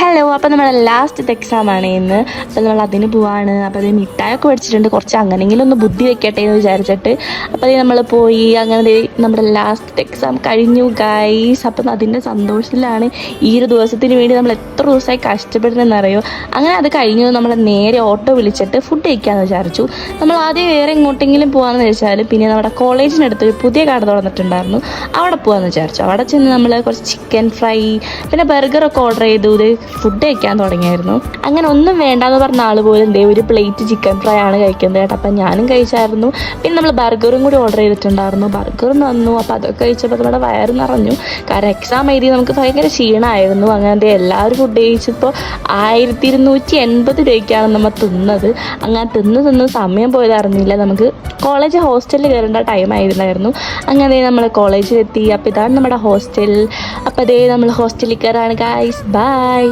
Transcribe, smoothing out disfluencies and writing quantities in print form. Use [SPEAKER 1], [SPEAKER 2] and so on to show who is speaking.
[SPEAKER 1] Hello, അപ്പോൾ നമ്മുടെ ലാസ്റ്റത്തെ എക്സാമാണ് ഇന്ന്. അപ്പോൾ നമ്മൾ അതിന് പോവാണ്. അപ്പോൾ അത് മിഠായൊക്കെ മേടിച്ചിട്ടുണ്ട്. കുറച്ച് അങ്ങനെയെങ്കിലും ഒന്ന് ബുദ്ധി വെക്കട്ടെ എന്ന് വിചാരിച്ചിട്ട് അപ്പോൾ നമ്മൾ പോയി. അങ്ങനെ നമ്മുടെ ലാസ്റ്റ് എക്സാം കഴിഞ്ഞു ഗൈസ്. അപ്പം അതിൻ്റെ സന്തോഷത്തിലാണ് ഈ ഒരു ദിവസത്തിന് വേണ്ടി നമ്മൾ എത്ര ദിവസമായി കഷ്ടപ്പെടുന്നതെന്നറിയോ. അങ്ങനെ അത് കഴിഞ്ഞു. നമ്മൾ നേരെ ഓട്ടോ വിളിച്ചിട്ട് ഫുഡ് കഴിക്കാമെന്ന് വിചാരിച്ചു. നമ്മൾ ആദ്യം വേറെ എങ്ങോട്ടെങ്കിലും പോകാമെന്ന് വെച്ചാൽ പിന്നെ നമ്മുടെ കോളേജിനടുത്തൊരു പുതിയ കട തുറന്നിട്ടുണ്ടായിരുന്നു. അവിടെ പോകാമെന്ന് വിചാരിച്ചു. അവിടെ ചെന്ന് നമ്മൾ കുറച്ച് ചിക്കൻ ഫ്രൈ പിന്നെ ബർഗറൊക്കെ ഓർഡർ ചെയ്തു. ഫുഡ് കഴിക്കാൻ തുടങ്ങിയായിരുന്നു. അങ്ങനെ ഒന്നും വേണ്ടാന്ന് പറഞ്ഞ ആൾ പോലും ഒരു പ്ലേറ്റ് ചിക്കൻ ഫ്രൈ ആണ് കഴിക്കുന്നത് കേട്ടോ. അപ്പം ഞാനും കഴിച്ചായിരുന്നു. പിന്നെ നമ്മൾ ബർഗറും കൂടി ഓർഡർ ചെയ്തിട്ടുണ്ടായിരുന്നു. ബർഗറും തന്നു. അപ്പോൾ അതൊക്കെ കഴിച്ചപ്പോൾ നമ്മുടെ വയറ് നിറഞ്ഞു. കാരണം എക്സാം എഴുതി നമുക്ക് ഭയങ്കര ക്ഷീണമായിരുന്നു. അങ്ങനത്തെ എല്ലാവരും ഫുഡ് കഴിച്ചപ്പോൾ 1280 രൂപയ്ക്കാണ് നമ്മൾ തിന്നത്. അങ്ങനെ തിന്ന് സമയം പോയത് അറിഞ്ഞില്ല. നമുക്ക് കോളേജ് ഹോസ്റ്റലിൽ കയറേണ്ട ടൈം ആയിരുന്നായിരുന്നു. അങ്ങനെ നമ്മൾ കോളേജിലെത്തി. അപ്പോൾ ഇതാണ് നമ്മുടെ ഹോസ്റ്റൽ. അപ്പോൾ നമ്മൾ ഹോസ്റ്റലിൽ കയറാണ് ഗൈസ്. ബൈ.